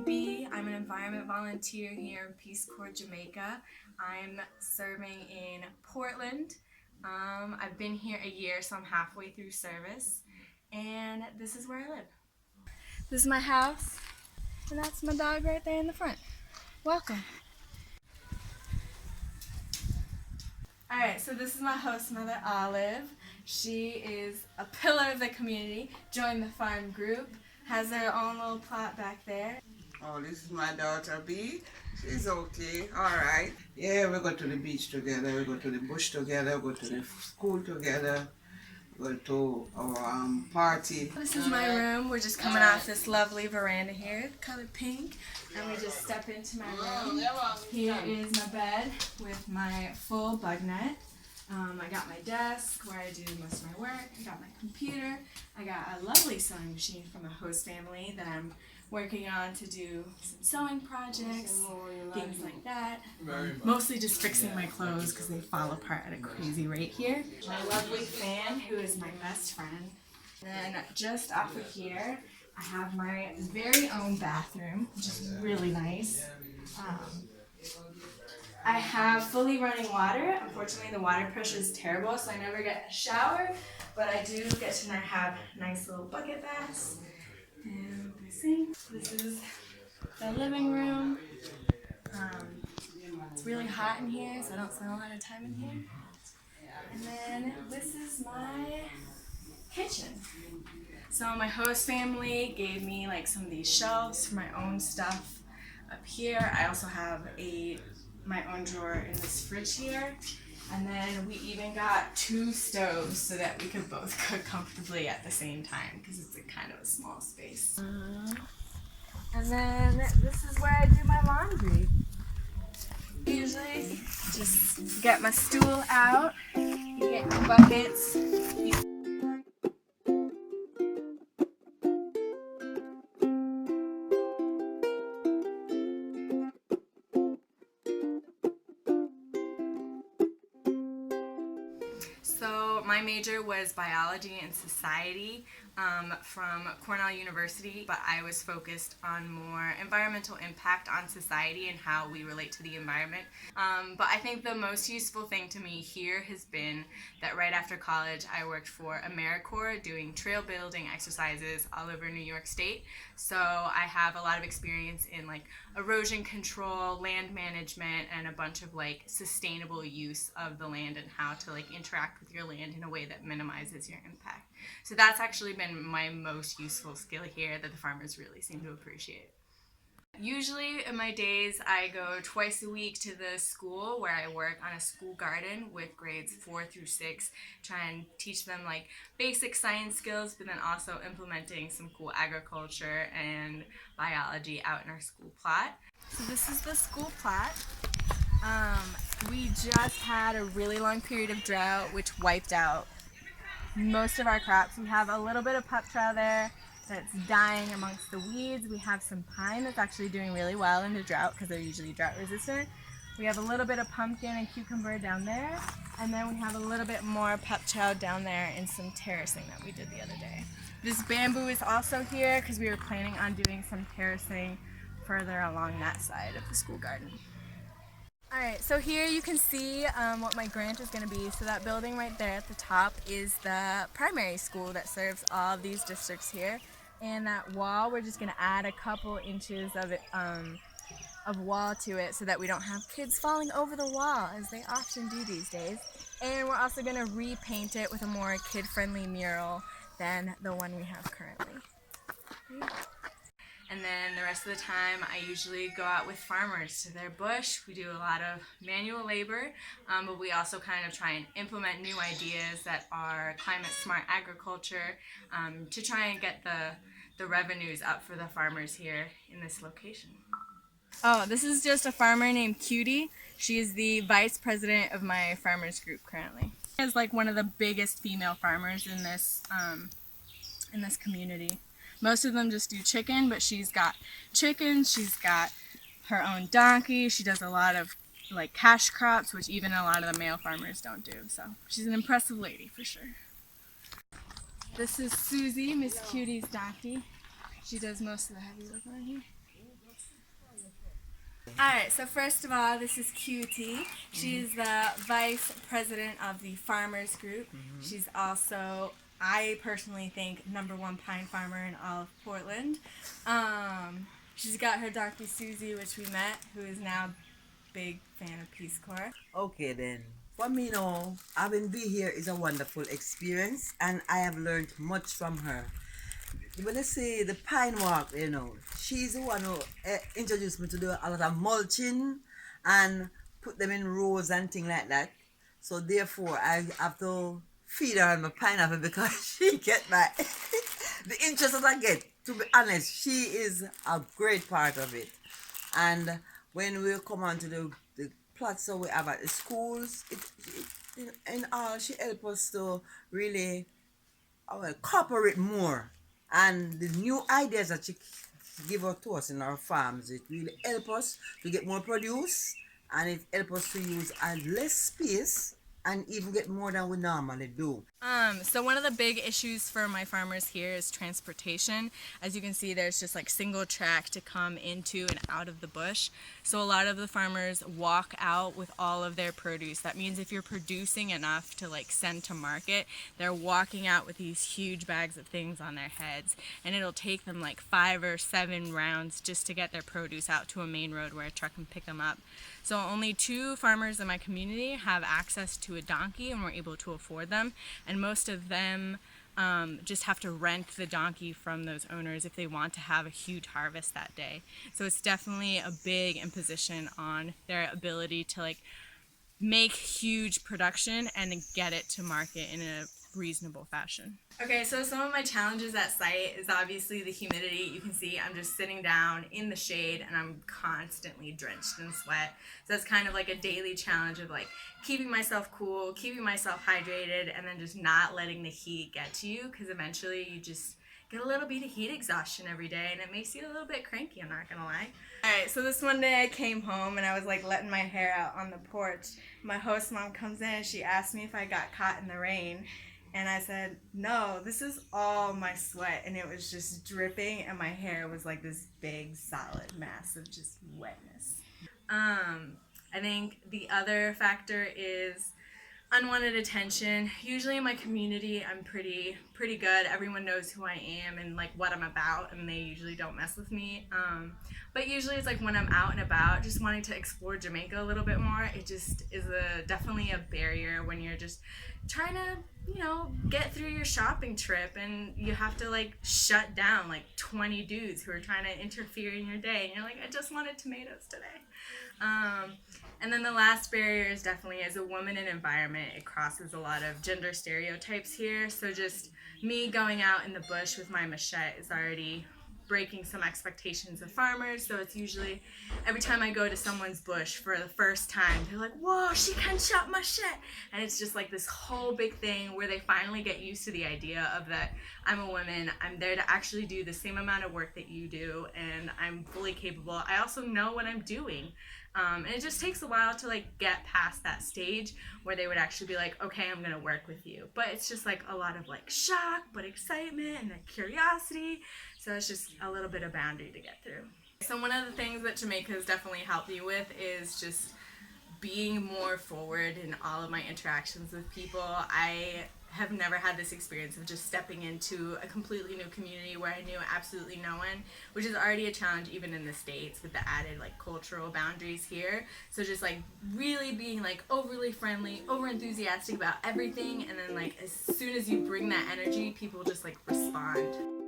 Bea. I'm an environment volunteer here in Peace Corps, Jamaica. I'm serving in Portland. I've been here a year, so I'm halfway through service. And this is where I live. This is my house, and that's my dog right there in the front. Welcome. Alright, so this is my host mother, Olive. She is a pillar of the community, joined the farm group, has her own little plot back there. Oh, this is my daughter B. She's okay, alright. Yeah, we go to the beach together, we go to the bush together, we go to the school together, we go to our party. This is my room. We're just coming off this lovely veranda here, colored pink, and we just step into my room. Here is my bed with my full bug net. I got my desk where I do most of my work. I got my computer. I got a lovely sewing machine from a host family that I'm working on to do some sewing projects, things like that. Mostly just fixing my clothes because they fall apart at a crazy rate here. My lovely fan, who is my best friend. And then just off of here, I have my very own bathroom, which is really nice. I have fully running water. Unfortunately, the water pressure is terrible, so I never get a shower, but I do get to have nice little bucket baths. And the sink. This is the living room. It's really hot in here, so I don't spend a lot of time in here. And then this is my kitchen. So my host family gave me like some of these shelves for my own stuff up here. I also have my own drawer in this fridge here. And then we even got 2 stoves so that we could both cook comfortably at the same time because it's a kind of a small space. And then this is where I do my laundry. Usually just get my stool out, you get your buckets. So my major was biology and society from Cornell University, but I was focused on more environmental impact on society and how we relate to the environment. But I think the most useful thing to me here has been that right after college I worked for AmeriCorps doing trail building exercises all over New York State. So I have a lot of experience in like erosion control, land management, and a bunch of like sustainable use of the land and how to like interact with your land in a way that minimizes your impact. So that's actually been my most useful skill here that the farmers really seem to appreciate. Usually in my days I go twice a week to the school where I work on a school garden with grades 4 through 6, try and teach them like basic science skills, but then also implementing some cool agriculture and biology out in our school plot. So this is the school plot. We just had a really long period of drought which wiped out most of our crops. We have a little bit of pup trout there that's dying amongst the weeds. We have some pine that's actually doing really well in the drought because they're usually drought resistant. We have a little bit of pumpkin and cucumber down there, and then we have a little bit more pup chow down there in some terracing that we did the other day. This bamboo is also here because we were planning on doing some terracing further along that side of the school garden. Alright, so here you can see what my grant is going to be. So that building right there at the top is the primary school that serves all of these districts here. And that wall, we're just going to add a couple inches of it, of wall to it so that we don't have kids falling over the wall, as they often do these days. And we're also going to repaint it with a more kid-friendly mural than the one we have currently. And then the rest of the time I usually go out with farmers to their bush. We do a lot of manual labor, but we also kind of try and implement new ideas that are climate smart agriculture to try and get the revenues up for the farmers here in this location. Oh, this is just a farmer named Cutie. She is the vice president of my farmers group currently. She is like one of the biggest female farmers in this community. Most of them just do chicken, but she's got chickens, she's got her own donkey, she does a lot of like cash crops, which even a lot of the male farmers don't do. So she's an impressive lady for sure. This is Suzie, Miss Cutie's donkey. She does most of the heavy work on here. Alright, so first of all, this is Cutie. She's the vice president of the farmers group. She's also, I personally think, #1 pine farmer in all of Portland. She's got her donkey Suzie, which we met, who is now big fan of Peace Corps. Okay then. For me now, having been here is a wonderful experience and I have learned much from her. When I say the pine walk, she's the one who introduced me to do a lot of mulching and put them in rows and things like that. So therefore, I have to feed her my pineapple because she get my the interest that I get. To be honest, she is a great part of it. And when we come on to the plots that we have at the schools, in all, she helps us to really cooperate more. And the new ideas that she give out to us in our farms, it really help us to get more produce and it help us to use less space and even get more than we normally do. So one of the big issues for my farmers here is transportation. As you can see, there's just like single track to come into and out of the bush. So a lot of the farmers walk out with all of their produce. That means if you're producing enough to like send to market, they're walking out with these huge bags of things on their heads. And it'll take them like 5 or 7 rounds just to get their produce out to a main road where a truck can pick them up. So only 2 farmers in my community have access to a donkey and we're able to afford them. And most of them just have to rent the donkey from those owners if they want to have a huge harvest that day. So it's definitely a big imposition on their ability to like make huge production and get it to market in a reasonable fashion. Okay, so some of my challenges at site is obviously the humidity. You can see I'm just sitting down in the shade and I'm constantly drenched in sweat. So it's kind of like a daily challenge of like keeping myself cool, keeping myself hydrated, and then just not letting the heat get to you, because eventually you just get a little bit of heat exhaustion every day and it makes you a little bit cranky, I'm not gonna lie. Alright, so this one day I came home and I was like letting my hair out on the porch. My host mom comes in and she asked me if I got caught in the rain. And I said, no, this is all my sweat. And it was just dripping and my hair was like this big solid mass of just wetness. I think the other factor is unwanted attention. Usually in my community, I'm pretty good. Everyone knows who I am and like what I'm about, and they usually don't mess with me. But usually it's like when I'm out and about, just wanting to explore Jamaica a little bit more. It just is definitely a barrier when you're just trying to, get through your shopping trip and you have to like shut down like 20 dudes who are trying to interfere in your day. And you're like, I just wanted tomatoes today. And then the last barrier is definitely, as a woman in environment, it crosses a lot of gender stereotypes here. So just me going out in the bush with my machete is already breaking some expectations of farmers. So it's usually every time I go to someone's bush for the first time, they're like, whoa, she can chop machete. And it's just like this whole big thing where they finally get used to the idea of that I'm a woman, I'm there to actually do the same amount of work that you do, and I'm fully capable. I also know what I'm doing. And it just takes a while to like get past that stage where they would actually be like, okay, I'm gonna work with you. But it's just like a lot of like shock, but excitement and like curiosity. So it's just a little bit of boundary to get through. So one of the things that Jamaica has definitely helped me with is just being more forward in all of my interactions with people. I have never had this experience of just stepping into a completely new community where I knew absolutely no one, which is already a challenge even in the States with the added like cultural boundaries here. So just like really being like overly friendly, over enthusiastic about everything, and then like as soon as you bring that energy, people just like respond.